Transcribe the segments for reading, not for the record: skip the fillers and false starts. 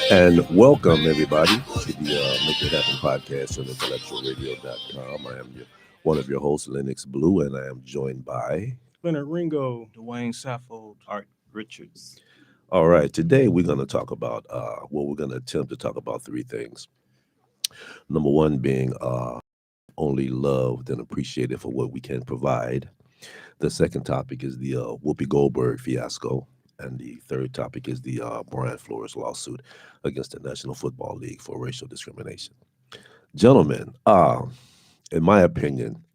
And welcome everybody to the Make It Happen podcast on IntellectualRadio.com. I am one of your hosts, Lennox Blue, and I am joined by. Leonard Ringo. Dwayne Saffold. Art Richards. All right, today we're going to talk about, we're going to attempt to talk about three things. Number one being only loved and appreciated for what we can provide. The second topic is the Whoopi Goldberg fiasco. And the third topic is the Brian Flores lawsuit against the National Football League for racial discrimination. Gentlemen, in my opinion,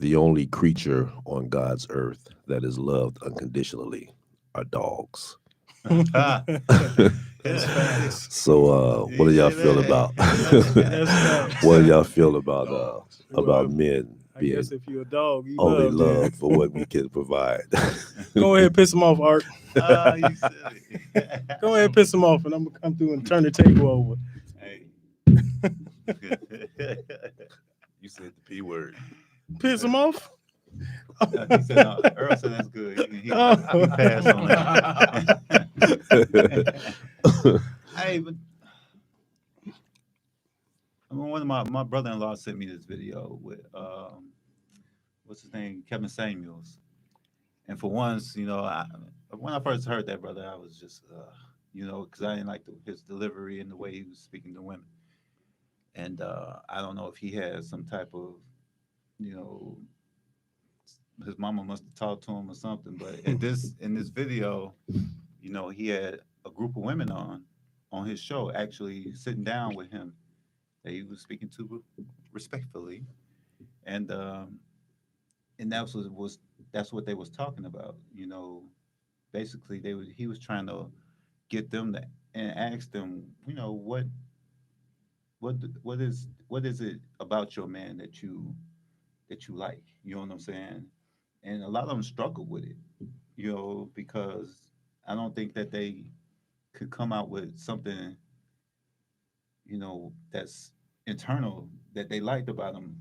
the only creature on God's earth that is loved unconditionally are dogs. So, what do y'all feel about? What do y'all feel about men I being guess if you're a dog, you only love loved for what we can provide? Go ahead, piss him off, Art. You silly. Go ahead, piss him off, and I'm gonna come through and turn the table over. Hey. You said the P word. Piss him off. He said, no, Earl said that's good. He passed on that. Hey, but I mean, one of my brother-in-law sent me this video with what's his name, Kevin Samuels. And for once, when I first heard that brother, I was just, because I didn't like his delivery and the way he was speaking to women. And I don't know if he had some type of, his mama must have talked to him or something. But in this video, he had a group of women on his show, actually sitting down with him that he was speaking to respectfully, and that's what they was talking about. Basically he was trying to get them to and ask them, what is it about your man that you like? You know what I'm saying? And a lot of them struggle with it, because I don't think that they could come out with something, that's internal that they liked about him.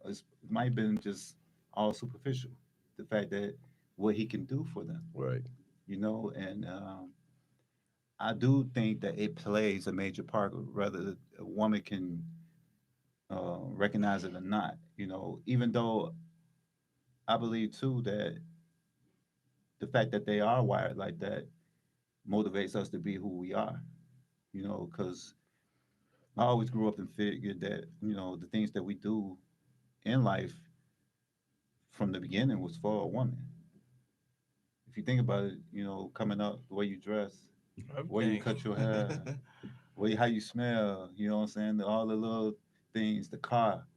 It might have been just all superficial. The fact that what he can do for them, Right. and I do think that it plays a major part, whether a woman can recognize it or not. Even though I believe too that the fact that they are wired like that motivates us to be who we are. Because I always grew up and figured that the things that we do in life from the beginning was for a woman. If you think about it, coming up, the way you dress, the way you cut your hair, how you smell, you know what I'm saying? All the little things, the car.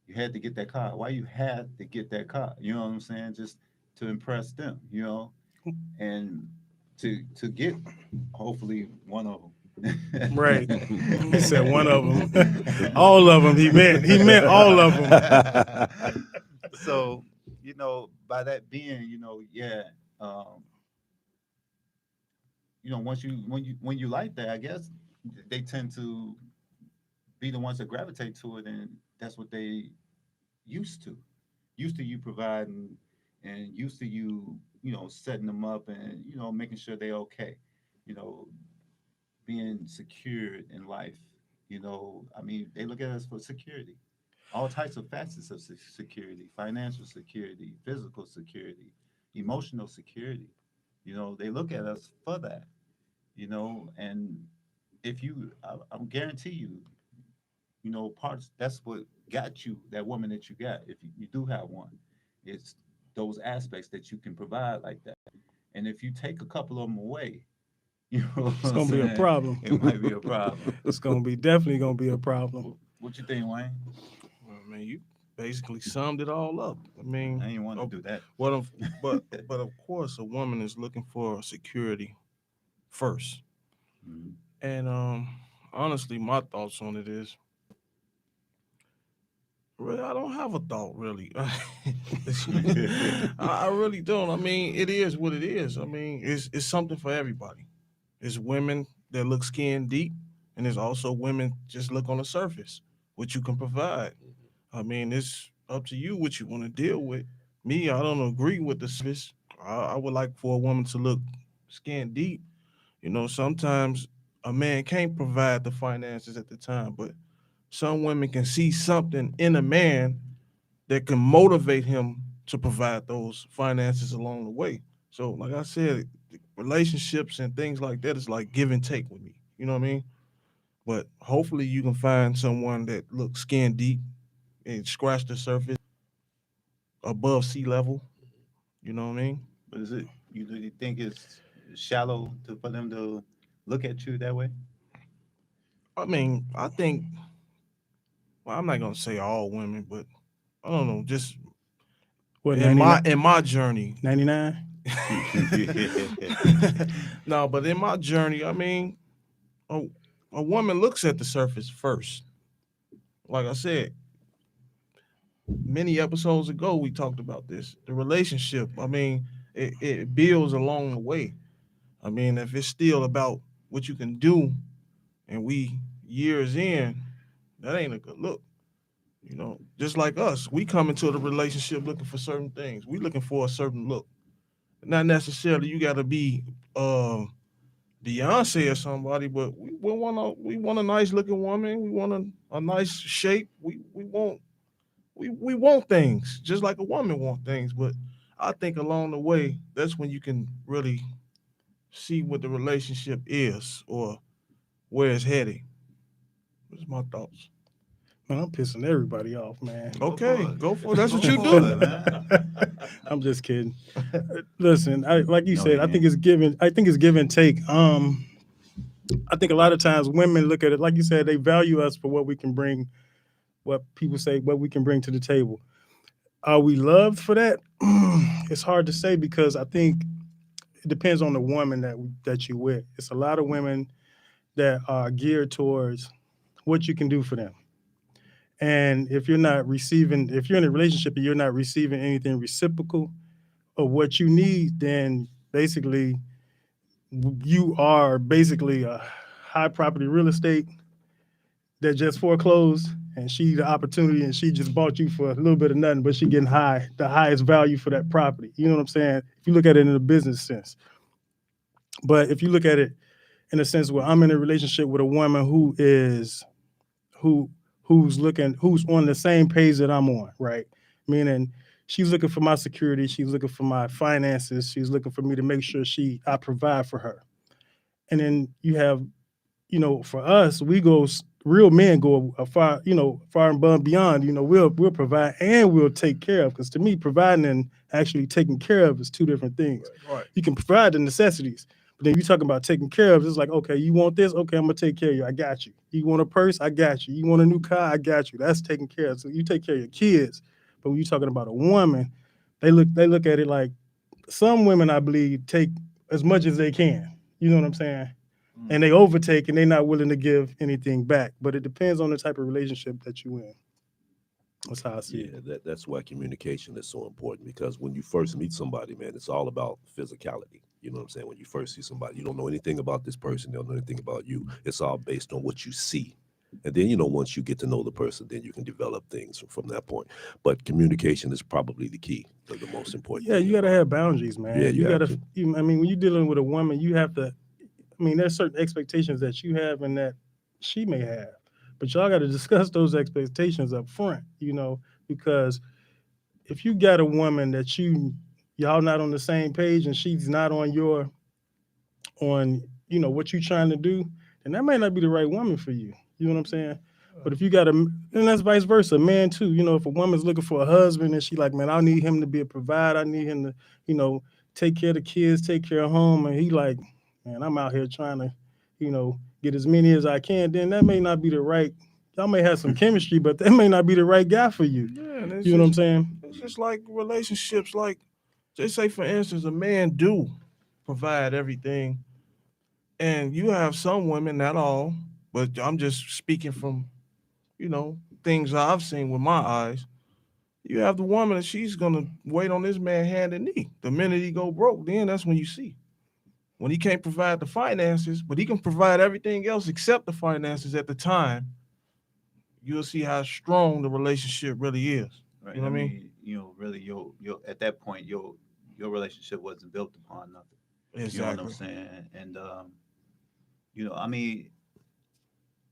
You had to get that car. Why you had to get that car? You know what I'm saying? Just to impress them, and to get hopefully one of them. Right. He said one of them. All of them. He meant all of them. So, by that being, once when you like that, I guess they tend to be the ones that gravitate to it, and that's what they used to you providing, and used to you, setting them up, and making sure they're okay, you know, being secured in life. I mean, they look at us for security, all types of facets of security, financial security, physical security, emotional security. They look at us for that. And if I guarantee you, parts that's what got you that woman that you got. If you do have one, it's those aspects that you can provide like that. And if you take a couple of them away, It's gonna be a problem. It might be a problem. It's definitely gonna be a problem. What you think, Wayne? Well, man, you basically summed it all up. I mean, I ain't want to do that. but of course, a woman is looking for security first. Mhm. And honestly, my thoughts on it is, really, I don't have a thought. Really, I really don't. I mean, it is what it is. I mean, it's something for everybody. It's women that look skin deep, and there's also women just look on the surface, what you can provide. I mean, it's up to you what you want to deal with. Me, I don't agree with the surface. I would like for a woman to look skin deep. Sometimes a man can't provide the finances at the time, but some women can see something in a man that can motivate him to provide those finances along the way. So, like I said, relationships and things like that is like give and take with me. You know what I mean? But hopefully, you can find someone that looks skin deep and scratch the surface above sea level. You know what I mean? But is it you do you think it's shallow for them to look at you that way? I mean, I think. Well, I'm not gonna say all women, but I don't know. Just What, in 99? my journey. 99? No, but in my journey, I mean, a, a woman looks at the surface first. Like I said, many episodes ago, we talked about this. The relationship, I mean, it builds along the way. I mean, if it's still about what you can do and we years in, that ain't a good look. You know, just like us, we come into the relationship looking for certain things. We looking for a certain look. Not necessarily you got to be Beyonce or somebody, but we want a nice looking woman. We want a nice shape. We want things just like a woman want things. But I think along the way, that's when you can really see what the relationship is or where it's heading. That's my thoughts. Man, I'm pissing everybody off, man. Okay, for it. go for it. That's what Go you for do. it, man. I'm just kidding. Listen, like you No, said, you I think ain't. it's given. I think it's give and take. I think a lot of times women look at it like you said. They value us for what we can bring. What people say, what we can bring to the table. Are we loved for that? It's hard to say because I think it depends on the woman that you with. It's a lot of women that are geared towards what you can do for them. And if you're not receiving, if you're in a relationship and you're not receiving anything reciprocal of what you need, then basically you are basically a high property real estate that just foreclosed and she the opportunity and she just bought you for a little bit of nothing, but she getting the highest value for that property. You know what I'm saying? If you look at it in a business sense. But if you look at it in a sense where I'm in a relationship with a woman who who's on the same page that I'm on, right? Meaning she's looking for my security, she's looking for my finances, she's looking for me to make sure I provide for her. And then you have, for us, real men go far and above beyond. We'll provide and we'll take care of. Because to me, providing and actually taking care of is two different things. Right. You can provide the necessities, but then you talking about taking care of. It's like, okay, you want this? Okay, I'm gonna take care of you. I got you. You want a purse? I got you. You want a new car? I got you. That's taking care of. So you take care of your kids. But when you're talking about a woman, they look at it like some women, I believe, take as much as they can. You know what I'm saying? And they overtake and they're not willing to give anything back. But it depends on the type of relationship that you in. That's how I see Yeah, it. that's why communication is so important because when you first meet somebody, man, it's all about physicality. You know what I'm saying? When you first see somebody, you don't know anything about this person, they don't know anything about you. It's all based on what you see. And then, once you get to know the person, then you can develop things from that point. But communication is probably the key, the most important Yeah, thing. you got to have boundaries, man. Yeah, you have gotta. to. I mean, when you're dealing with a woman, you have to. I mean, there's certain expectations that you have and that she may have, but y'all got to discuss those expectations up front. Because if you got a woman that y'all not on the same page and she's not on what you're trying to do, then that might not be the right woman for you. You know what I'm saying? But if you got and that's vice versa, man too. If a woman's looking for a husband and she like, man, I need him to be a provider. I need him to, take care of the kids, take care of home. And he like, man, I'm out here trying to, get as many as I can. Then that may not be the right. Y'all may have some chemistry, but that may not be the right guy for you. Yeah, and You know what I'm saying? it's just like relationships. Like, just say for instance, a man do provide everything, and you have some women, not all, but I'm just speaking from things I've seen with my eyes. You have the woman and she's gonna wait on this man hand and knee. The minute he go broke, then that's when you see when he can't provide the finances, but he can provide everything else except the finances at the time. You'll see how strong the relationship really is. Right. You know I what I mean? mean, really, your at that point, your relationship wasn't built upon nothing. You know what I'm Exactly. saying? And I mean,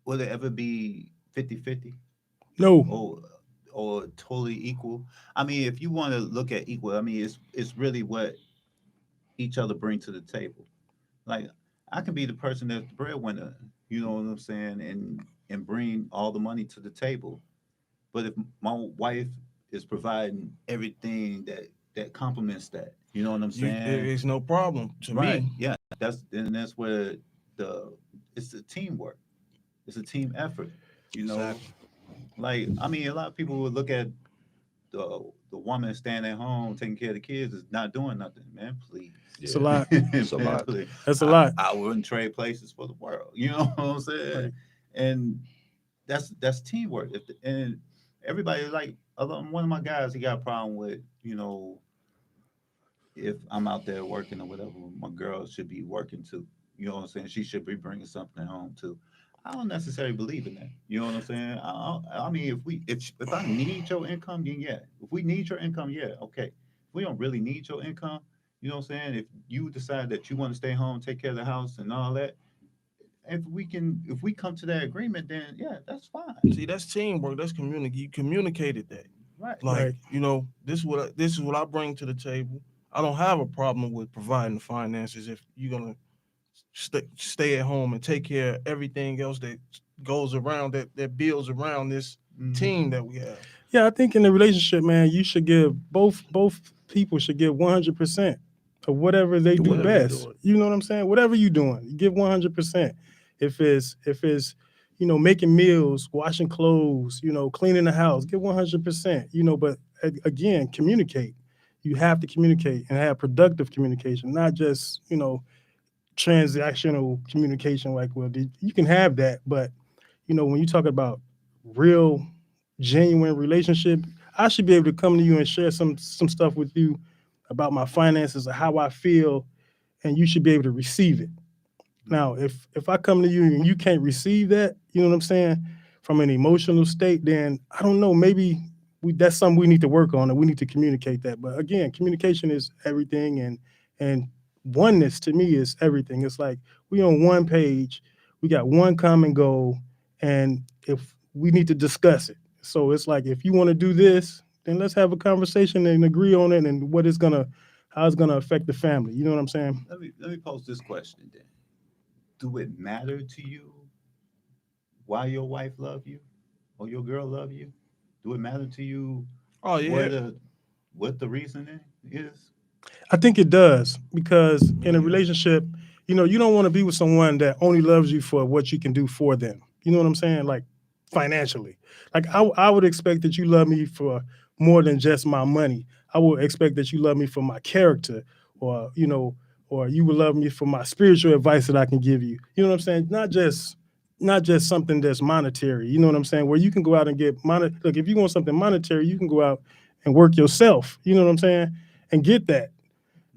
will it ever be 50-50 No, or totally equal? I mean, if you want to look at equal, I mean, it's really what each other bring to the table. Like, I can be the person that's the breadwinner, you know what I'm saying, and bring all the money to the table. But if my wife is providing everything that complements that, you know what I'm saying? It's no problem to Right. me. Yeah. That's where the it's a teamwork. It's a team effort. You know, Exactly. like, I mean, a lot of people would look at the woman staying at home taking care of the kids is not doing nothing. Man, please. it's a Yeah, lot. it's a Man, lot. please. That's a lot. I wouldn't trade places for the world. You know what I'm saying? Right. And that's teamwork. And everybody, like, one of my guys, he got a problem with, if I'm out there working or whatever, my girl should be working too. You know what I'm saying? She should be bringing something home too. I don't necessarily believe in that. You know what I'm saying? I mean, if I need your income, then yeah. If we need your income, yeah, okay. If we don't really need your income, you know what I'm saying? If you decide that you want to stay home, take care of the house and all that, if we come to that agreement, then yeah, that's fine. See, that's teamwork. That's communicate. You communicated that. Right. Like, Right. this is what I bring to the table. I don't have a problem with providing the finances if you're gonna stay at home and take care of everything else that goes around that builds around this Mhm. team that we have. Yeah, I think in the relationship, man, you should give both people should give 100% of whatever they do Whatever they're best. doing. You know what I'm saying? Whatever you doing, you give 100%. If it's making meals, washing clothes, cleaning the house, give 100%. But again, communicate. You have to communicate and have productive communication, not just transactional communication. Like, well, you can have that, but when you talk about real, genuine relationship, I should be able to come to you and share some stuff with you about my finances or how I feel, and you should be able to receive it. Now, if I come to you and you can't receive that, you know what I'm saying, from an emotional state, then I don't know, maybe that's something we need to work on, and we need to communicate that. But again, communication is everything, and oneness to me is everything. It's like we on one page, we got one common goal, and if we need to discuss it. So it's like, if you want to do this, then let's have a conversation and agree on it, and how it's gonna affect the family. You know what I'm saying? Let me pose this question then. Do it matter to you why your wife love you or your girl love you? Do it matter to you Oh what yeah, the reason is? I think it does, because in a yeah. relationship, you don't want to be with someone that only loves you for what you can do for them. You know what I'm saying? Like, financially. Like, I would expect that you love me for more than just my money. I would expect that you love me for my character, or or you would love me for my spiritual advice that I can give you. You know what I'm saying? Not just something that's monetary. You know what I'm saying? Where you can go out and get Look, if you want something monetary, you can go out and work yourself. You know what I'm saying? And get that.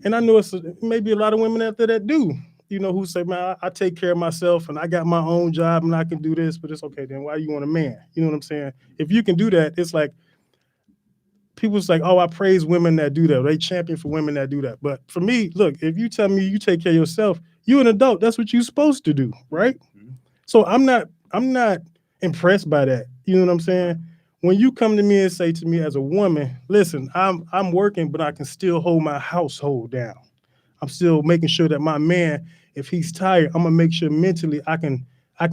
And I know it's maybe a lot of women out there that do, who say, man, I take care of myself and I got my own job and I can do this, but it's okay. Then why you want a man? You know what I'm saying? If you can do that, it's like, people's like, oh, I praise women that do that. They champion for women that do that. But for me, look, if you tell me you take care of yourself, you're an adult. That's what you're supposed to do, right? Mhm. So I'm not impressed by that. You know what I'm saying? When you come to me and say to me as a woman, listen, I'm working, but I can still hold my household down. I'm still making sure that my man, if he's tired, I'm gonna make sure mentally I can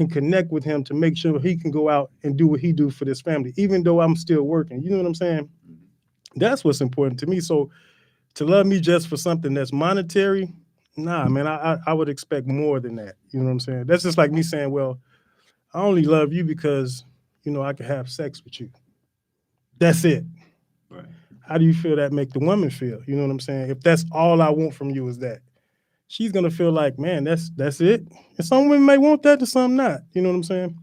connect with him to make sure he can go out and do what he do for this family, even though I'm still working. You know what I'm saying? Mhm. That's what's important to me. So to love me just for something that's monetary, nah, man, I would expect more than that. You know what I'm saying? That's just like me saying, well, I only love you because, I can have sex with you. That's it. Right. How do you feel that make the woman feel? You know what I'm saying? If that's all I want from you is that, she's gonna feel like, man, that's it. And some women may want that, and some not. You know what I'm saying?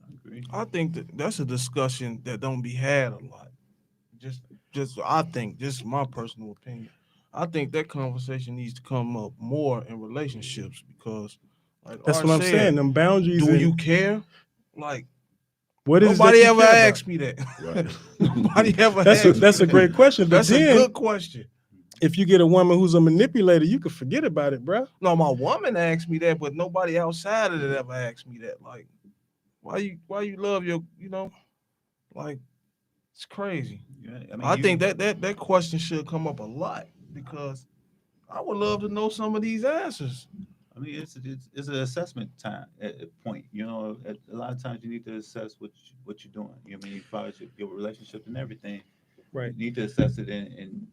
I agree. I think that's a discussion that don't be had a lot. Just, I think, just my personal opinion. I think that conversation needs to come up more in relationships because, like That's Art what I'm saying. said, Them boundaries. do And you care? Like, what is it that nobody you ever care about? asked me that. Right. Nobody ever That's asked a me that. great question. But That's a then good question. if you get a woman who's a manipulator, you can forget about it, bro. No, my woman asked me that, but nobody outside of it ever asked me that. Like, why you love your, like, it's crazy. Yeah, I think that question should come up a lot because I would love to know some of these answers. I mean, it's an assessment time at a point. A lot of times you need to assess what you're doing. I mean, as far as your relationship and everything, Right. you need to assess it and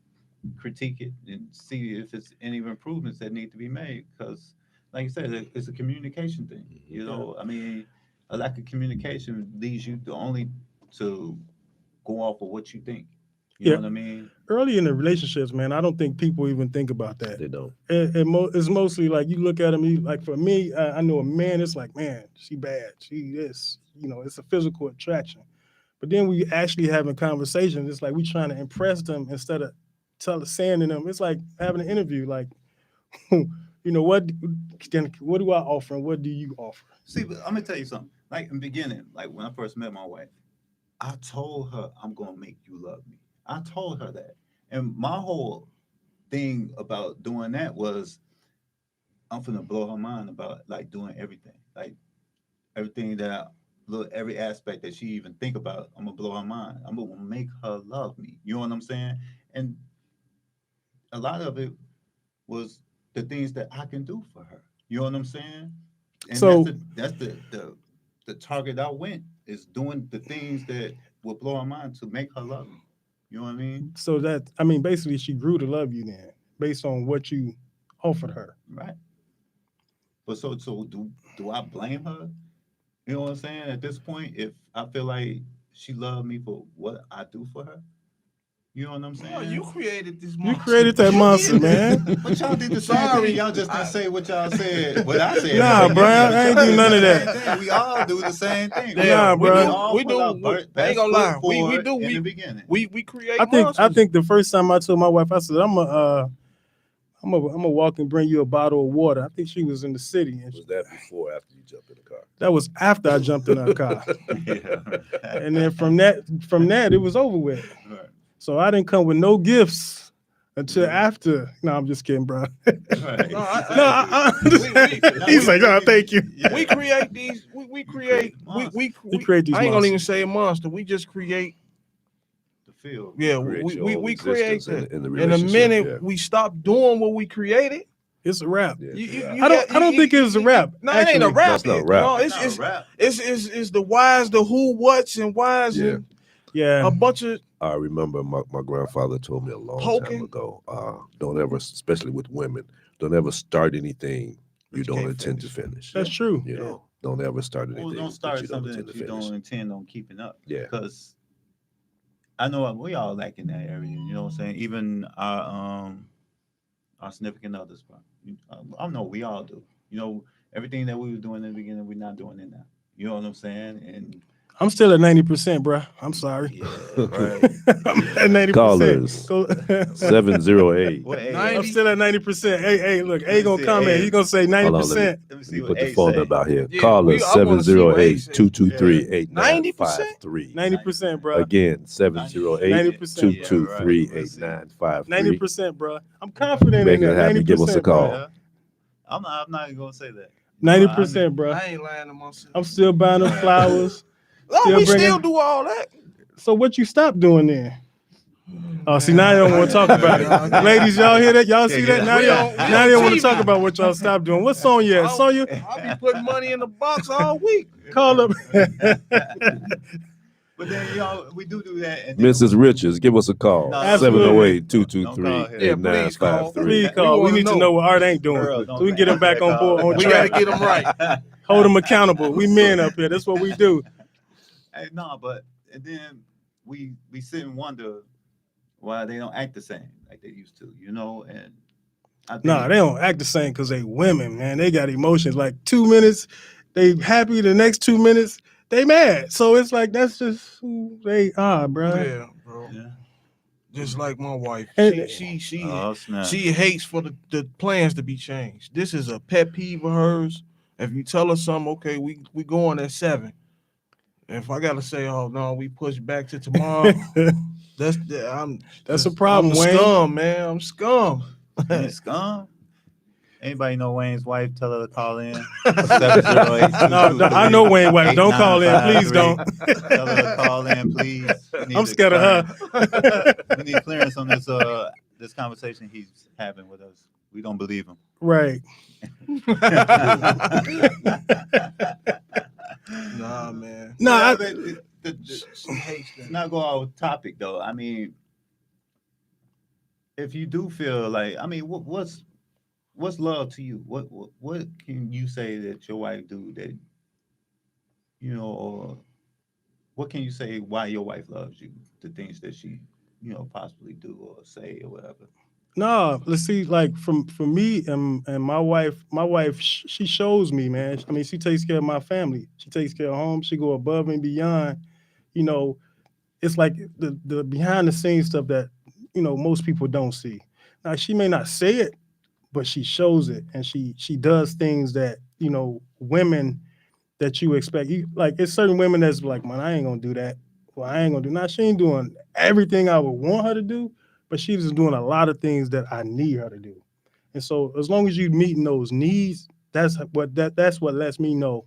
critique it and see if it's any improvements that need to be made. Because, like you said, it's a communication thing. I mean, a lack of communication leads you to go off of what you think. You know what I mean? Early in the relationships, man, I don't think people even think about that. They don't. It's mostly like you look at them. Like for me, I know a man. It's like, man, she bad. She this. It's a physical attraction. But then we actually having conversations. It's like we trying to impress them instead of saying to them. It's like having an interview. Like, what do I offer and what do you offer? See, but I'm gonna tell you something. Like in the beginning, like when I first met my wife, I told her I'm gonna make you love me. I told her that. And my whole thing about doing that was I'm finna blow her mind about like doing everything. Like everything every aspect that she even think about, I'm gonna blow her mind. I'm gonna make her love me. You know what I'm saying? And a lot of it was the things that I can do for her. You know what I'm saying? And So that's the target I went is doing the things that will blow her mind to make her love me. You know what I mean? So basically she grew to love you then, based on what you offered her. Right. But so do I blame her? You know what I'm saying? At this point, if I feel like she loved me for what I do for her, you know what I'm saying? No, you created this You monster. created that monster, man. But y'all did the same thing. Y'all just didn't say what y'all said. What I said. Nah, But bro, I ain't y'all do did none the of same that. thing. We all do the same thing. Nah, bro. We do. I ain't gonna lie. We do. In the beginning. We create I monsters. think the first time I told my wife, I said, I'm gonna walk and bring you a bottle of water. I think she was in the city, and Was that before or after you jumped in the car? that was after I jumped in her car. Yeah. And then from that, it was over with. Right. So I didn't come with no gifts until Mhm. after. No, I'm just kidding, bro. Right. He's like, no, thank you. Yeah. We create these. We create. We create these I ain't gonna monsters. even say a monster. We just create. The field. Yeah, Create your own we create existence that. in the In a relationship, minute, yeah. we stop doing what we created. It's a wrap. Yeah. I don't think it's a rap. No, it ain't a actually. rap. That's not You rap. know, It's not a rap. it's the whys, the who, what's, and whys, Yeah. and Yeah. a bunch of I remember my grandfather told me a long Poking. time ago, don't ever, especially with women, don't ever start anything you you don't can't intend to finish. That's true. You know, don't ever start anything Well, don't that start you don't something intend that to you finish. don't intend on keeping up. Yeah. Because I know we all lack in that area. You know what I'm saying? Even our significant others. I know we all do. Everything that we were doing in the beginning, we're not doing it now. You know what I'm saying? And I'm still at 90%, bro. I'm sorry. yeah, right. I'm at 90%. Callers. 708. What, I'm still at 90%. Hey, look, A gonna see, comment. hey. He's gonna say 90%. Hold on, Let me Let see me what put the A phone say. number out here. Yeah, Call I us wanna see what A 708-223-8953. 90%, bro. Again, 90%, 708-223-8953. 90%, bro. I'm confident Make in it that. happen. Give us a 90%, bro. call. Yeah. I'm not even gonna say that. 90%, bro. I ain't lying to myself. I'm still buying them flowers. No, still we bringing- still do all that. So what you stopped doing then? Oh, see, now they don't want to talk about it. Ladies, y'all hear that? Y'all see that? Now they don't want to talk about what y'all stopped doing. What's Sonya? Sonya, I'll be putting money in the box all week. call up. But then we do that. And then Mrs. Richards, give us a call. No, Absolutely. 708-223-8953. Please call. We need to know what Art ain't doing. Earl, So we can get him back on board. On We gotta track. get them right. Hold him accountable. We men up here. That's what we do. Hey, no, but and then we sit and wonder why they don't act the same like they used to, and I think Nah, they don't act the same because they women, man. They got emotions. Like 2 minutes, they happy. The next 2 minutes, they mad. So it's like that's just who they are, bro. Yeah, bro. Yeah. Just like my wife. And- She Oh, snap. she hates for the plans to be changed. This is a pet peeve of hers. If you tell her something, okay, we going at 7. If I gotta say, oh no, we push back to tomorrow, That's a problem, I'm Wayne. scum, man. I'm scum. You ain't scum. Anybody know Wayne's wife? Tell her to call in. 708 No, I know Wayne wife. Don't call in, please don't. Tell her to call in, please. I'm scared of her. We need clearance on this conversation he's having with us. We don't believe him. Right. Nah, man. No, Not go off topic though. I mean, if you do feel like, I mean, what's love to you? What can you say that your wife do that, or what can you say why your wife loves you? The things that she, possibly do or say or whatever. no, let's see, like for me and my wife, she shows me, man. I mean, she takes care of my family. She takes care of home. She go above and beyond. It's like the behind the scenes stuff that, most people don't see. Now, she may not say it, but she shows it, and she does things that, women that you expect. Like, it's certain women that's like, man, I ain't gonna do that. Well, I ain't gonna do. Now, she ain't doing everything I would want her to do, but she's just doing a lot of things that I need her to do. And so, as long as you meeting those needs, that's what lets me know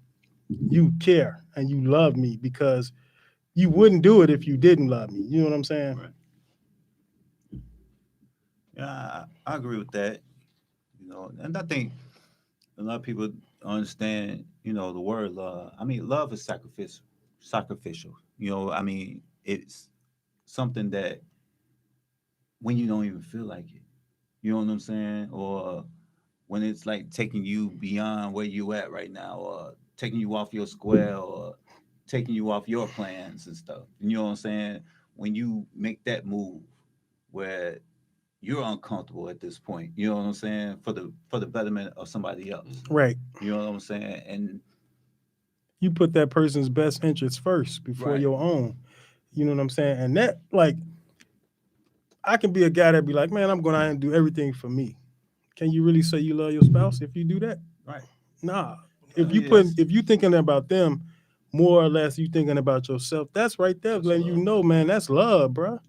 you care and you love me, because you wouldn't do it if you didn't love me. You know what I'm saying? Right. Yeah, I agree with that. And I think a lot of people understand, the word love. I mean, love is sacrificial. I mean, it's something that when you don't even feel like it, you know what I'm saying? Or when it's like taking you beyond where you at right now, or taking you off your square, or taking you off your plans and stuff. You know what I'm saying? When you make that move where you're uncomfortable at this point, you know what I'm saying, for the betterment of somebody else. Right. You know what I'm saying? And you put that person's best interests first before Right. your own. You know what I'm saying? And that, like, I can be a guy that be like, man, I'm going out and do everything for me. Can you really say you love your spouse if you do that? Right. Nah. If you thinking about them more or less, you thinking about yourself, that's right there letting you know, man, that's love, bro.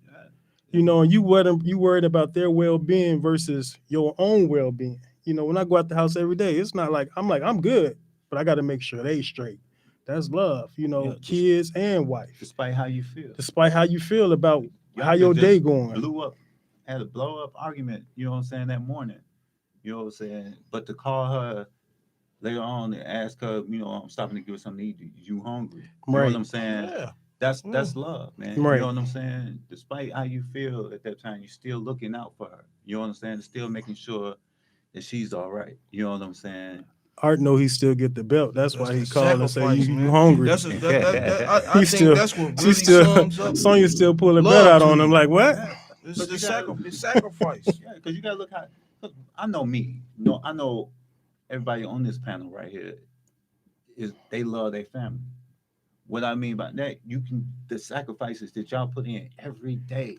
And you worried about their well-being versus your own well-being. When I go out the house every day, it's not like I'm good, but I got to make sure they straight. That's love, kids and wife. Despite how you feel. Despite how you feel about how your day going. Had a blow up argument, you know what I'm saying, that morning. You know what I'm saying? But to call her later on and ask her, I'm stopping to give her something to eat. You hungry? You know what I'm saying? Yeah. That's love, man. Right. You know what I'm saying? Despite how you feel at that time, you're still looking out for her. You know what I'm saying? Still making sure that she's all right. You know what I'm saying? Art know he still get the belt. That's why he called and say you man. hungry. I think that's what really sums up. Sonya still pull a love bet out to on you. him. Like, what? Yeah. It's the sacrifice. Yeah, because you gotta look how. Look, I know me. I know everybody on this panel right here is they love their family. What I mean by that, the sacrifices that y'all put in every day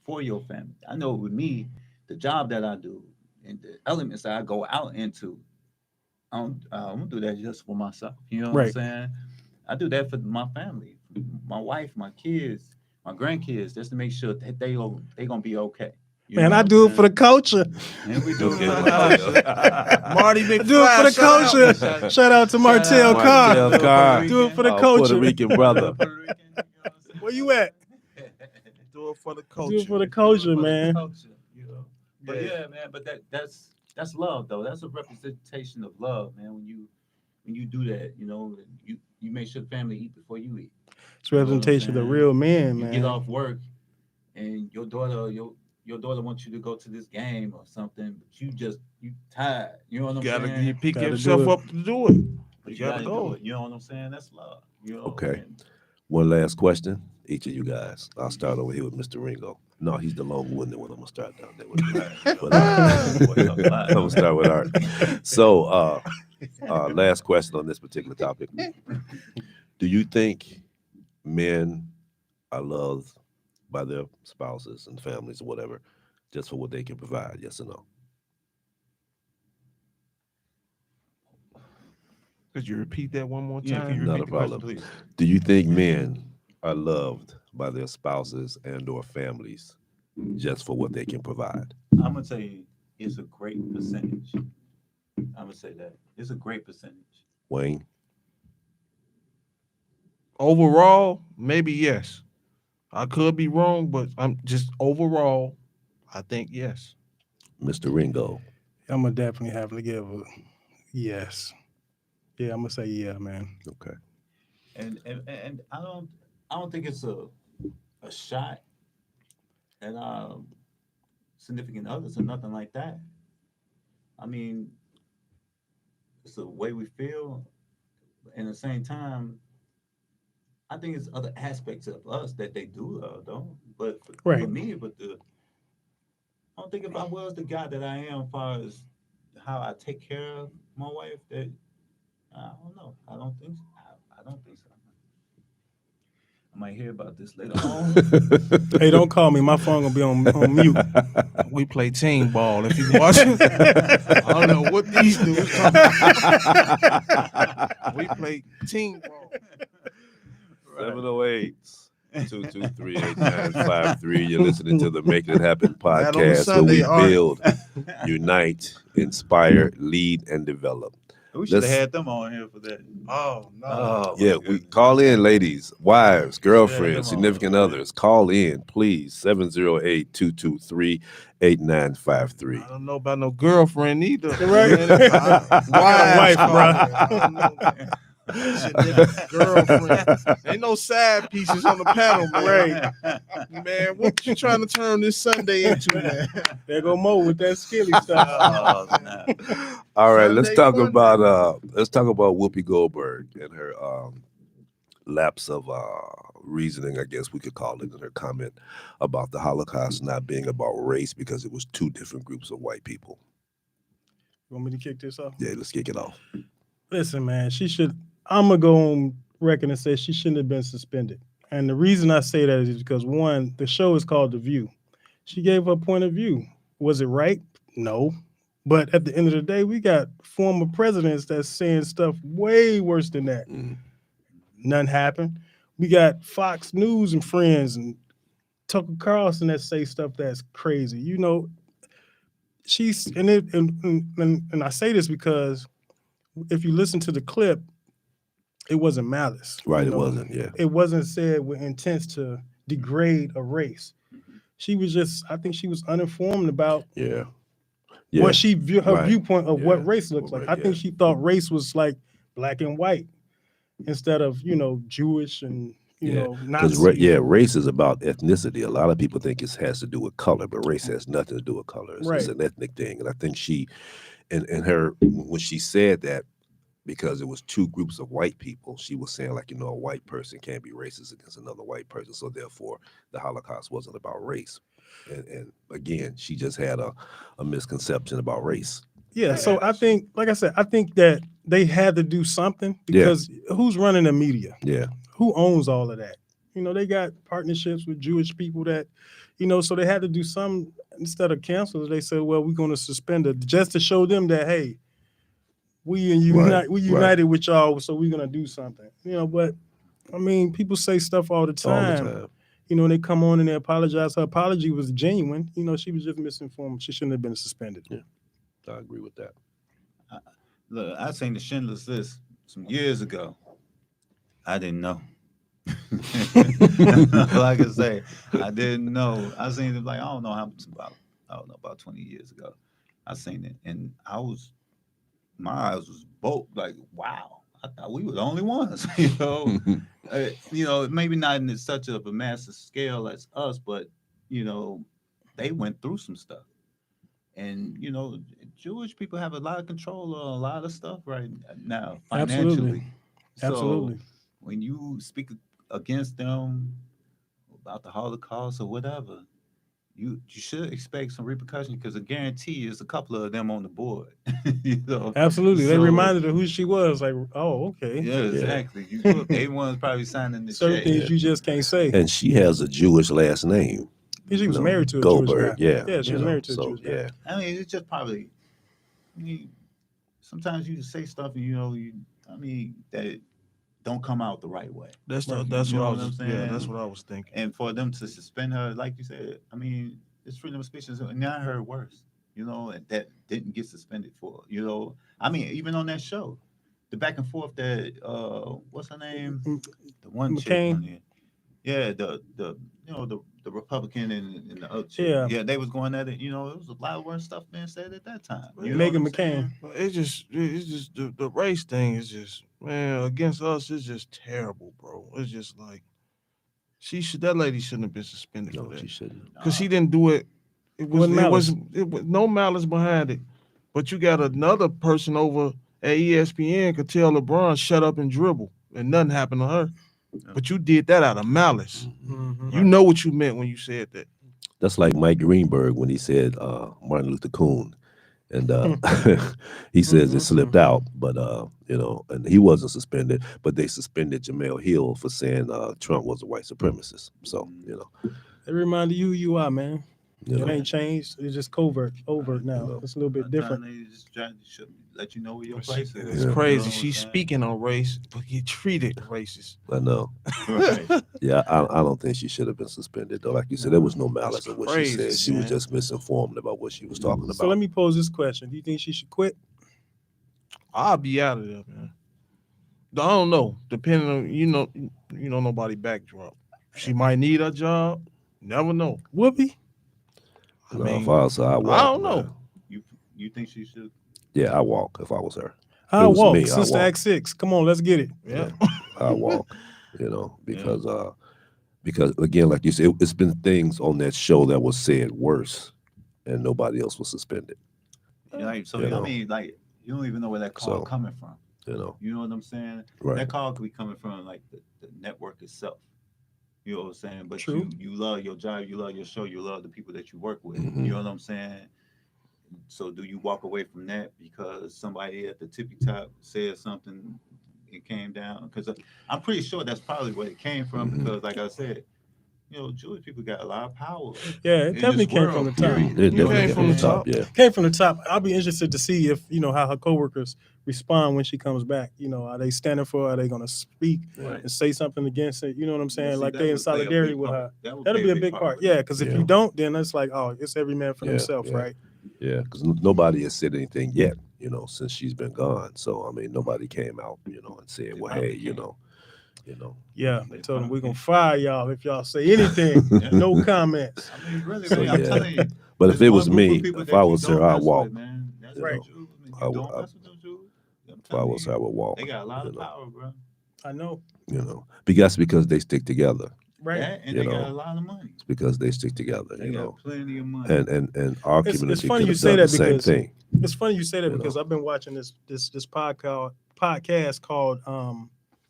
for your family. I know with me, the job that I do and the elements that I go out into, I'm gonna do that just for myself. You know what I'm saying? I do that for my family, my wife, my kids, my grandkids, just to make sure that they gonna be okay. Man, I do it for the culture. And we do it for the culture. Marty McFly. Do it for the culture. Shout out to Martell Carr. Do it for the culture. Puerto Rican brother. Where you at? Do it for the culture. Do it for the culture, man. But yeah, man. But that's love, though. That's a representation of love, man. When you do that, you make sure the family eat before you eat. It's representation of the real man, man. You get off work, and your daughter wants you to go to this game or something, but you tired. You know what I'm saying? You pick yourself up to do it. But you gotta go. You know what I'm saying? That's love. Okay. One last question, each of you guys. I'll start over here with Mr. Ringo. No, he's the long-winded one. I'm gonna start down there with but, I'm gonna start with Art. So, last question on this particular topic: do you think men are loved by their spouses and families or whatever, just for what they can provide? Yes or no? Could you repeat that one more time? Not a problem. Do you think men are loved by their spouses and or families just for what they can provide? I'm gonna tell you, it's a great percentage. I'm gonna say that it's a great percentage. Wayne, Overall, maybe yes. I could be wrong, but I'm just overall, I think yes. Mr. Ringo. I'm gonna definitely have to give a yes. Yeah, I'm gonna say yeah, man. Okay. And I don't think it's a shot at significant others or nothing like that. I mean, it's the way we feel. And at the same time, I think it's other aspects of us that they do love, though. But for Right. me, I don't think if I was the guy that I am, as far as how I take care of my wife, that I don't know. I don't think. I don't think so. I might hear about this later on. Hey, don't call me. My phone gonna be on mute. We play team ball. If you watching, I don't know what these dudes talking about. We play team ball. 708 223 8953. You're listening to the Make It Happen Not on podcast, where we Sunday, Art. build, unite, inspire, lead, and develop. We should have Let's- had them on here for that. Oh no. Oh, my Yeah, we goodness. call in, ladies, wives, them girlfriends, on. significant others. Call in, please. 708 223 8953. I don't know about no girlfriend either. Right. Wife, bruh. Girlfriend. Ain't no side pieces on the panel, man. Man, what you trying to turn this Sunday into, man? There go Mo with that skilly stuff. Oh, snap. All right, let's Sunday talk fun about Whoopi Goldberg and her lapse of reasoning, I guess we could call it, in her comment about the Holocaust not being about race because it was two different groups of white people. You want me to kick this off? Yeah, let's kick it off. Listen, man, I'm gonna go on record and say she shouldn't have been suspended. And the reason I say that is because, one, the show is called The View. She gave her point of view. Was it right? No. But at the end of the day, we got former presidents that's saying stuff way worse than that. Mhm. Nothing happened. We got Fox News and friends and Tucker Carlson that say stuff that's crazy. You know, and I say this because if you listen to the clip, it wasn't malice. Right, you it know? wasn't, yeah. It wasn't said with intent to degrade a race. She was just, I think she was uninformed about Yeah. what her right. viewpoint of Yeah. what race looks like. Right, I think yeah. she thought race was like black and white instead of, Jewish and, Because Nazi. race is about ethnicity. A lot of people think it has to do with color, but race has nothing to do with color. It's Right. an ethnic thing. And I think she, and her, when she said that, because it was two groups of white people, she was saying, like, a white person can't be racist against another white person. So therefore, the Holocaust wasn't about race. And again, she just had a misconception about race. Yeah, so I think, like I said, I think that they had to do something because who's running the media? Yeah. Who owns all of that? They got partnerships with Jewish people that, so they had to do some, instead of cancel, they said, well, we're going to suspend it just to show them that, hey, we united with y'all, so we're going to do something. But I mean, people say stuff all the time. All the time. They come on and they apologize. Her apology was genuine. She was just misinformed. She shouldn't have been suspended. Yeah. I agree with that. Look, I seen the Schindler's List some years ago. I didn't know. Like I say, I didn't know. I seen it I don't know about 20 years ago. I seen it, and my eyes was both like, wow. I thought we were the only ones, maybe not in such of a massive scale as us, but they went through some stuff. And Jewish people have a lot of control on a lot of stuff right now financially. Absolutely. So when you speak against them about the Holocaust or whatever, you should expect some repercussions, because I guarantee you there's a couple of them on the board. Absolutely. They So- reminded her who she was. Like, oh, okay. Yeah, exactly. Everyone's probably signing the Certain check. things you just can't say. And she has a Jewish last name. She was married to a Goldberg, Jewish guy. yeah. Yeah, she was married to a Jewish guy. Yeah. I mean, it's just probably. Sometimes you say stuff, and that don't come out the right way. That's Right. that's You what I know was what I'm just, yeah, that's saying? what I was thinking. And for them to suspend her, like you said, I mean, it's freedom of speech. And I heard worse, and that didn't get suspended for, I mean, even on that show, the back and forth that, what's her name? The one chick McCain. on there. Yeah, the Republican and the other chick. Yeah. Yeah, they was going at it. It was a lot of worse stuff being said at that time. You know Megan what I'm saying? McCain. But it's just the race thing is just, man, against us. It's just terrible, bro. It's just like that lady shouldn't have been suspended No, for that she shouldn't. because she didn't do it. It was Wasn't malice. it was no malice behind it. But you got another person over at ESPN could tell LeBron shut up and dribble, and nothing happened to her. But you did that out of malice. Mhm. You know what you meant when you said that. That's like Mike Greenberg when he said Martin Luther King, and he says it slipped out, but and he wasn't suspended, but they suspended Jamel Hill for saying Trump was a white supremacist. So It reminded you who you are, man. you It know, ain't changed. It's just overt now. It's a little bit different. They just trying to let you know where your It's place is. it's Yeah. crazy. She's speaking on race, but get treated racist. I know. Right. Yeah, I don't think she should have been suspended though. Like you said, there was no malice That's in what she crazy, said. She was man. just misinformed about what she was talking about. So let me pose this question: do you think she should quit? I'll be out of there, man. I don't know. Depending on nobody backdrop. She might need a job. Never know. Whoopi? I No, mean, if I was her, I walk. I don't know. man. You think she should? Yeah, I walk if I was her. I'll was walk. me, I Sister walk. Act 6. Come on, let's get it. Yeah. I walk. Because again, like you said, it's been things on that show that was said worse, and nobody else was suspended. Like, so You know. I mean, like, you don't even know where that call So- coming from. You know what I'm saying? Right? That call could be coming from like the network itself. You know what I'm saying? But True. you love your job, you love your show, you love the people that you work with. Mhm. You know what I'm saying? So do you walk away from that because somebody at the tippy top said something, it came down? Because I'm pretty sure that's probably where it came from. Mhm. Because like I said, Jewish people got a lot of power. Yeah, it in definitely this came from world, the top. period. It You know definitely what came I'm from the saying? top. Yeah. Came from the top. I'll be interested to see if how her coworkers respond when she comes back. Are they standing for her? Are they going to speak Right. and say something against it? You know what I'm saying? Yeah, see, like that they in would play a solidarity big with part. her. That would That'll play be a big part. with Yeah, it. because if Yeah. you don't, then it's like, oh, it's every man for Yeah, themselves, yeah. right? Yeah, because nobody has said anything yet, since she's been gone. So I mean, nobody came out, and said, They "Well, probably hey, can't. Yeah, They they told them probably we're gonna can't. fire y'all if y'all say anything. Yeah. No comments. I mean, really, So, man, I'm yeah. telling you. But if there's it one was group of me, people if that I you was don't her, I'd mess walk. with, man. That's You Right. know, the truth. I You would- don't I- mess with them Jews. I'm If I telling was you, her, I would walk. they got a lot of you know. power, bro. I know. Because they stick together. Right. That, and You they got know. a lot of money. It's because they stick together. They got plenty of money. And our It's community funny could you have say done that the same because- thing. It's funny you say that You because know. I've been watching this podcast called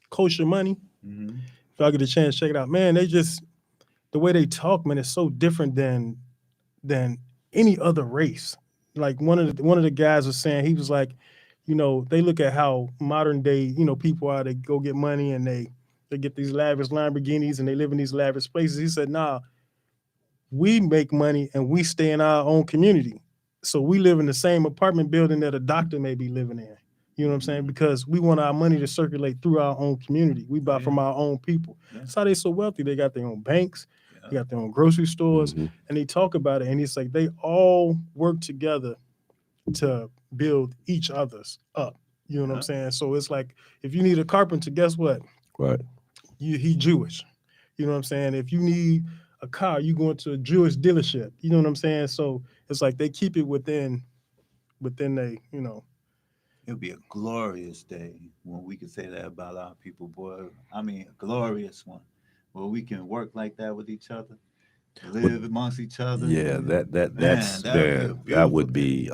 Kosher Money. Mhm. If y'all get a chance, check it out. Man, the way they talk, man, is so different than any other race. Like one of the guys was saying, he was like, they look at how modern day, people are. They go get money and they get these lavish Lamborghinis and they live in these lavish places. He said, nah, we make money and we stay in our own community. So we live in the same apartment building that a doctor may be living in. You know what I'm saying? Because we want our money to circulate through our own community. We buy from our own people. Yeah. That's how they so wealthy. They got their own banks, Yeah. they got their own grocery stores, Mhm. and they talk about it. And it's like they all work together to build each other's up. You know what Yeah. I'm saying? So it's like if you need a carpenter, guess what? Right. He Jewish. You know what I'm saying? If you need a car, you go into a Jewish dealership. You know what I'm saying? So it's like they keep it within they, It'll be a glorious day when we can say that about our people, boy. I mean, a glorious one where we can work like that with each other, live amongst each other. Yeah, that's that'd be a that beautiful would be.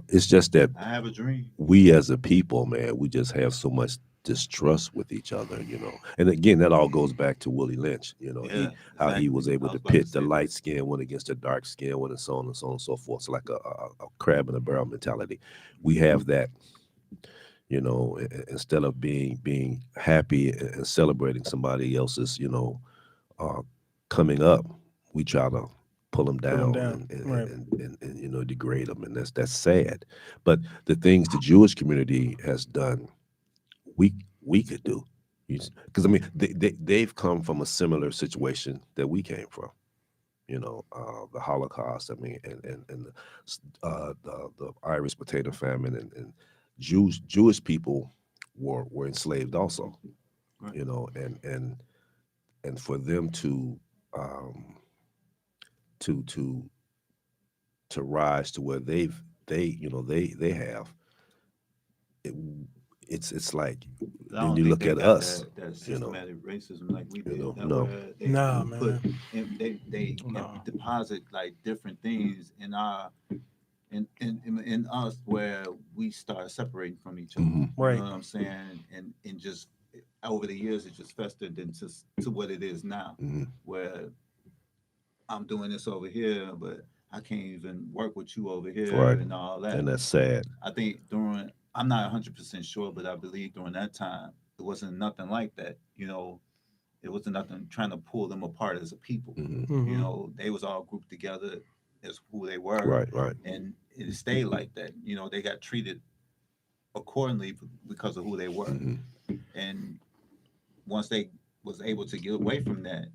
It's just that I have a dream. we as a people, man, we just have so much distrust with each other, And again, that all goes back to Willie Lynch, Yeah, how he exactly. was able I to was about to pit the say light that. skin one against the dark skin one, and so on and so on and so forth. It's like a crab in a barrel mentality. We have that, instead of being happy and celebrating somebody else's, coming up, we try to pull them down, down, right. and degrade them, and that's sad. But the things the Jewish community has done, we could do. Because I mean, they've come from a similar situation that we came from. The Holocaust. I mean, and the Irish potato famine, and Jewish people were enslaved also. Right. And for them um, to to rise to where they have it, it's like I then don't you think look they at got us, that you know, systematic racism like we did. That no. where Nah, they put man. they Nah. deposit like different things in our in us where we start separating from each other. Hmm. You know Right. what I'm saying? And just over the years, it just festered into to what it is now, Hmm. where I'm doing this over here, but I can't even work with you over here Right. and all that. And that's sad. I think I'm not 100% sure, but I believe during that time, it wasn't nothing like that. It wasn't nothing trying to pull them apart as a people. Hmm. Hmm. They was all grouped together as who they were, Right, right. and it stayed like that. They got treated accordingly because of who they were. Hmm. And once they was able to get away from that,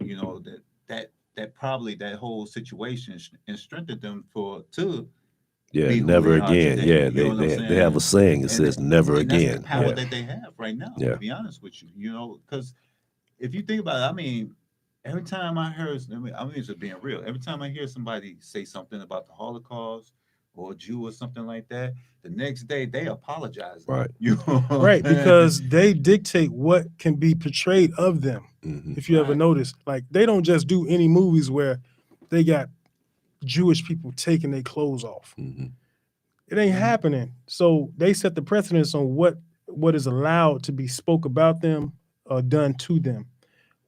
that probably that whole situation and strengthened them for to Yeah, be who never they are again. today. Yeah, You know what I'm they have a saying? saying. It And says never and that's the again. power Yeah, that they have right now. yeah. To be honest with you, because if you think about it, I mean, every time I heard, I mean, just being real. Every time I hear somebody say something about the Holocaust or a Jew or something like that, the next day they apologize. Right. You know what Right, I'm saying? because they dictate what can be portrayed of them. Hmm. If you ever Right. notice, like they don't just do any movies where they got Jewish people taking their clothes off. Hmm. It ain't Mhm. happening. So they set the precedence on what is allowed to be spoke about them or done to them.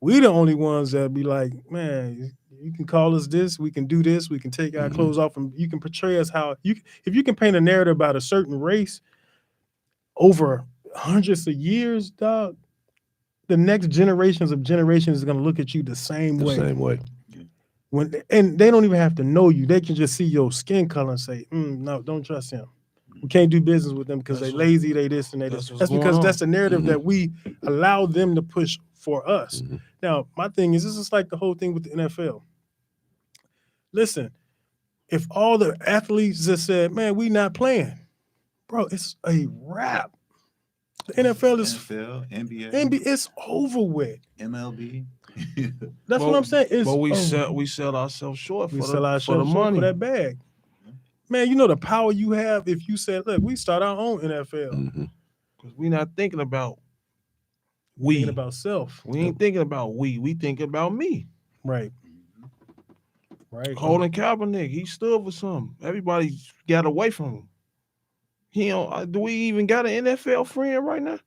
We the only ones that be like, man, you can call us this, we can do this, we can take our Hmm. clothes off, and you can portray us how you. If you can paint a narrative about a certain race over hundreds of years, dog, the next generations is gonna look at you the same The way. same way. And they don't even have to know you. They can just see your skin color and say, no, don't trust him. We can't do business with them because they That's what- lazy, they this and they this. that's what's That's going because on. that's the narrative Mhm. that we allow them to push for us. Hmm. Now, my thing is, this is like the whole thing with the NFL. Listen, if all the athletes just said, man, we not playing, bro, it's a wrap. The NFL is NFL, NBA, it's over with. MLB. That's what I'm saying. It's But we over. sell ourselves short We for sell the ourselves short money. for that bag. Man, you know the power you have if you said, look, we start our own NFL. Hmm. Because we not thinking about Thinking we. about self. We ain't thinking about we. We thinking about me. Right. Right. Colin Kaepernick, he stood for something. Everybody got away from him. He don't. Do we even got an NFL friend right now?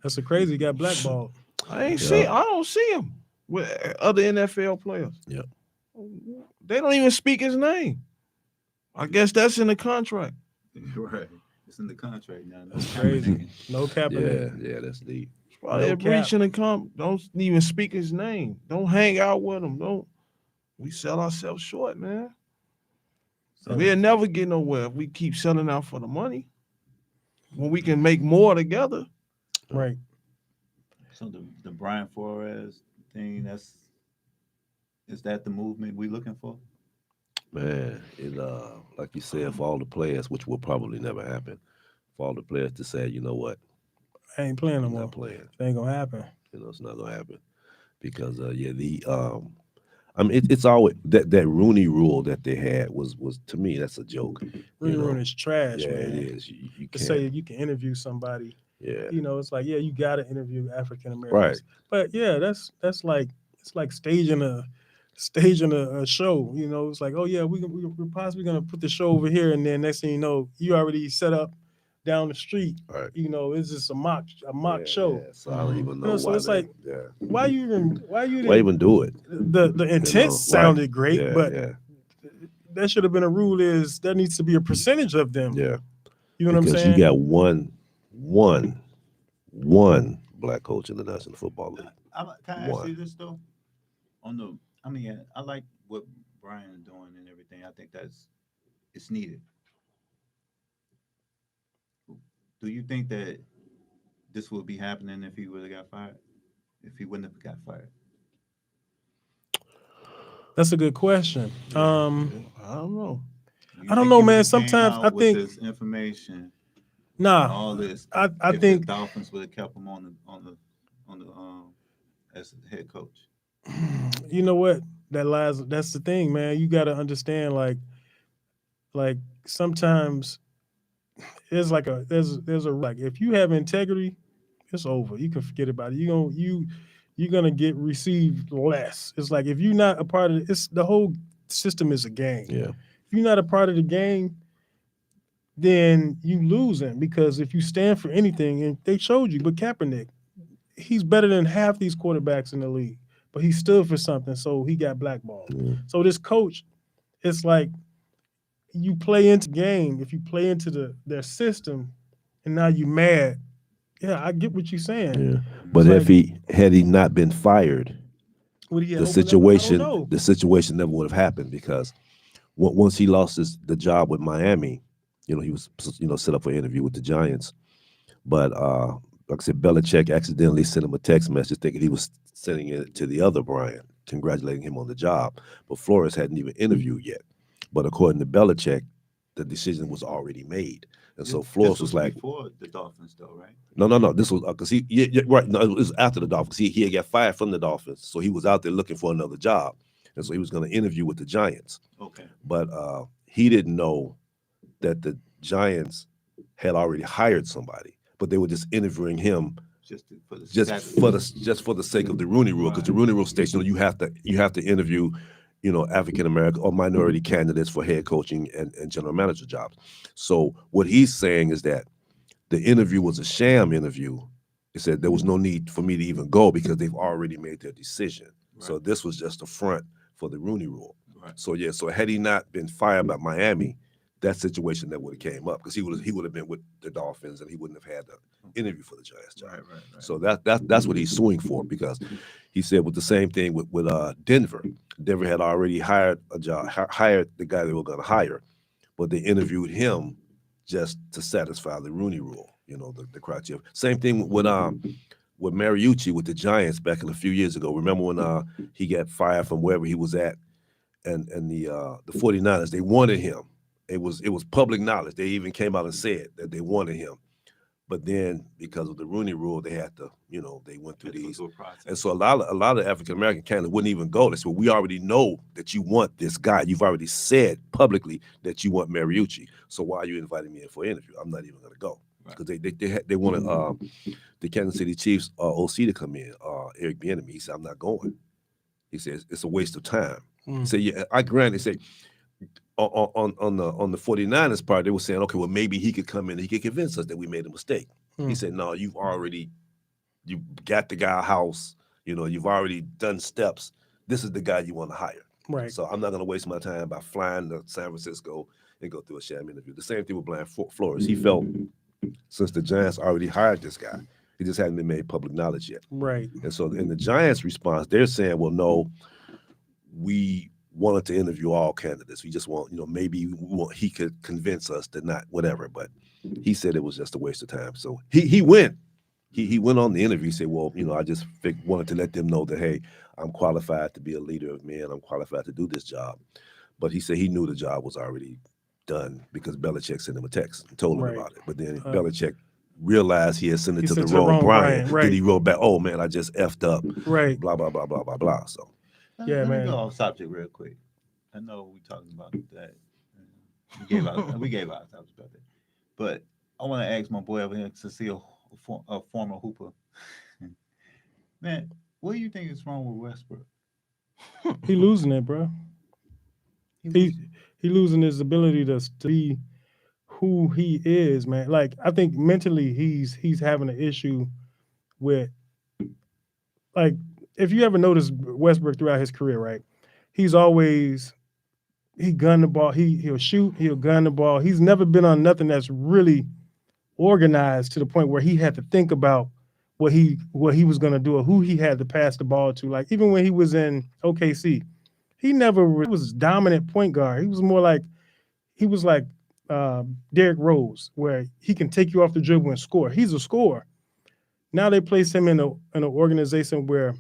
That's a crazy. He got blackballed. I ain't Yeah. see. I don't see him with other NFL players. Yeah. They don't even speak his name. I guess that's in the contract. Right. It's in the contract now. That's crazy. No Kaepernick. Yeah, that's deep. Probably No a breach cap. in the Don't even speak his name. Don't hang out with him. Don't. We sell ourselves short, man. So, We'll never get nowhere if we keep selling out for the money. When we can make more together. right. So the Brian Flores thing, is that the movement we looking for? Man, it like you said, for all the players, which will probably never happen, for all the players to say, you know what, I ain't playing no I'm more. not playing. It ain't gonna happen. It's not gonna happen because I mean, it's always that Rooney rule that they had was to me that's a joke. Rooney know. Rooney is trash, Yeah, man. it is. You To can't. say you can interview somebody, Yeah, it's like, yeah, you gotta interview African right. Americans. But yeah, that's like it's like staging a show. It's like, oh yeah, we're possibly gonna put the show over here, and then next thing you know, you already set up down the street. Right. It's just a mock Yeah, show. yeah. So I don't even know So why it's they. like, Yeah. why you Why didn't even do it? the intent Right. sounded great, Yeah, but yeah, that should have been a rule is there needs to be a percentage of them. yeah. You know what I'm Because saying? you got one black coach in the National Football League. Can I ask One. you this though? I like what Brian is doing and everything. I think it's needed. Do you think that this would be happening if he would have got fired? if he wouldn't have got fired? That's a good question. I don't know. You I don't think know, he would man. have came Sometimes I out with think this information and nah. all this I if the think Dolphins would have kept him on the as head coach? you know what that lies. That's the thing, man. You got to understand, like sometimes there's a like if you have integrity, it's over. You can forget about it. You're gonna get received less. It's like if you're not a part of it, it's the whole system is a game. Yeah. If you're not a part of the game, then you losing because if you stand for anything, and they showed you, but Kaepernick, he's better than half these quarterbacks in the league, but he stood for something, so he got blackballed. Yeah. So this coach, it's like you play into the game. If you play into their system, and now you mad, yeah, I get what you're saying. Yeah. Mm-hmm. But It's if like, he had he not been fired, would he the opened up? I don't situation know. the situation never would have happened because once he lost the job with Miami, he was set up for an interview with the Giants. But like I said, Belichick accidentally sent him a text message thinking he was sending it to the other Brian, congratulating him on the job. But Flores hadn't even interviewed yet. But according to Belichick, the decision was already made. And so Flores This was like, before the Dolphins, though, right? no. This was because yeah, right. No, it was after the Dolphins. He had got fired from the Dolphins, so he was out there looking for another job, and so he was going to interview with the Giants. Okay. But he didn't know that the Giants had already hired somebody, but they were just interviewing him For the just for the sake of the Rooney Rule, because the Rooney Rule states you have to interview African American or minority candidates for head coaching and general manager jobs. So what he's saying is that the interview was a sham interview. He said there was no need for me to even go because they've already made their decision. Right. So this was just a front for the Rooney Rule. Right. So so had he not been fired by Miami, that situation that would have came up because he would have been with the Dolphins and he wouldn't have had the interview for the Giants job. Right. So that's what he's suing for, because he said with the same thing with Denver. Denver had already hired the guy they were going to hire, but they interviewed him just to satisfy the Rooney Rule, the criteria. Same thing with Mariucci with the Giants back a few years ago. Remember when he got fired from wherever he was at, and the 49ers, they wanted him. It was public knowledge. They even came out and said that they wanted him. But then because of the Rooney Rule, they had to, they went through these. And so a lot of African American candidates wouldn't even go. They said, well, we already know that you want this guy. You've already said publicly that you want Mariucci. So why are you inviting me in for an interview? I'm not even going to go. Because they wanted the Kansas City Chiefs OC to come in, Eric Bieniemy. He said, I'm not going. He says it's a waste of time. He said, yeah, I grant. He said, on the 49ers part, they were saying, okay, well, maybe he could come in and he could convince us that we made a mistake. He said, no, you got the guy a house, you've already done steps. This is the guy you want to hire. Right. So I'm not going to waste my time by flying to San Francisco and go through a sham interview. The same thing with Brian Flores. He felt since the Giants already hired this guy, he just hadn't been made public knowledge yet. Right. And so in the Giants' response, they're saying, well, no, we wanted to interview all candidates. We just want, maybe he could convince us to not, whatever. But he said it was just a waste of time. So he went. He went on the interview. He said, well, I just wanted to let them know that, hey, I'm qualified to be a leader of men. I'm qualified to do this job. But he said he knew the job was already done because Belichick sent him a text and told him about it. But then Belichick realized he had sent it to the wrong Brian. Right. Then he wrote back, oh, man, I just effed up. Right. Blah, blah, blah, blah, blah, blah. So. Yeah, Let me man. go off subject real quick. I know we talking about that. We gave out topics about that. But I want to ask my boy over here to see a former hooper. Man, what do you think is wrong with Westbrook? He losing it, bro. He losing his ability to be who he is, man. Like I think mentally he's having an issue with, like, if you ever notice Westbrook throughout his career, right? He gun the ball. He'll shoot. He'll gun the ball. He's never been on nothing that's really organized to the point where he had to think about what he was going to do or who he had to pass the ball to. Like even when he was in OKC, he was a dominant point guard. He was more like Derrick Rose, where he can take you off the dribble and score. He's a scorer. Now they place him in an organization where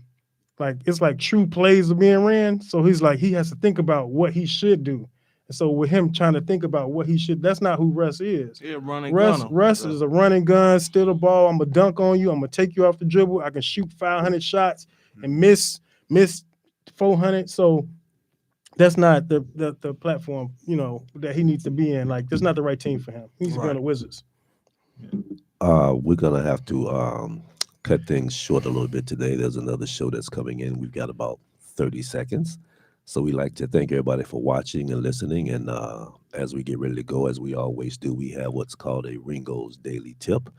like it's like true plays are being ran. So he's like he has to think about what he should do. And so with him trying to think about what he should, that's not who Russ is. Yeah, running Russ gunner. is a running gun, steal the ball. I'm gonna dunk on you. I'm gonna take you off the dribble. I can shoot 500 shots and miss 400. So that's not the platform, that he needs to be in. Like, that's not the right team for him. He needs to be on the Wizards. We're gonna have to cut things short a little bit today. There's another show that's coming in. We've got about 30 seconds. So we like to thank everybody for watching and listening. And as we get ready to go, as we always do, we have what's called a Ringo's Daily Tip.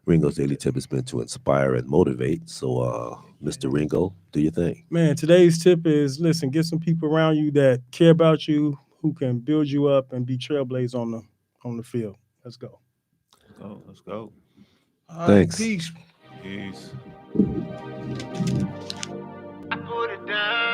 Ringo's Daily Tip is meant to inspire and motivate. So, Mr. Ringo, do your thing. Man, today's tip is, listen, get some people around you that care about you, who can build you up and be trailblazers on the field. Let's go. Let's go. All right, Thanks. peace. Peace. I put it down.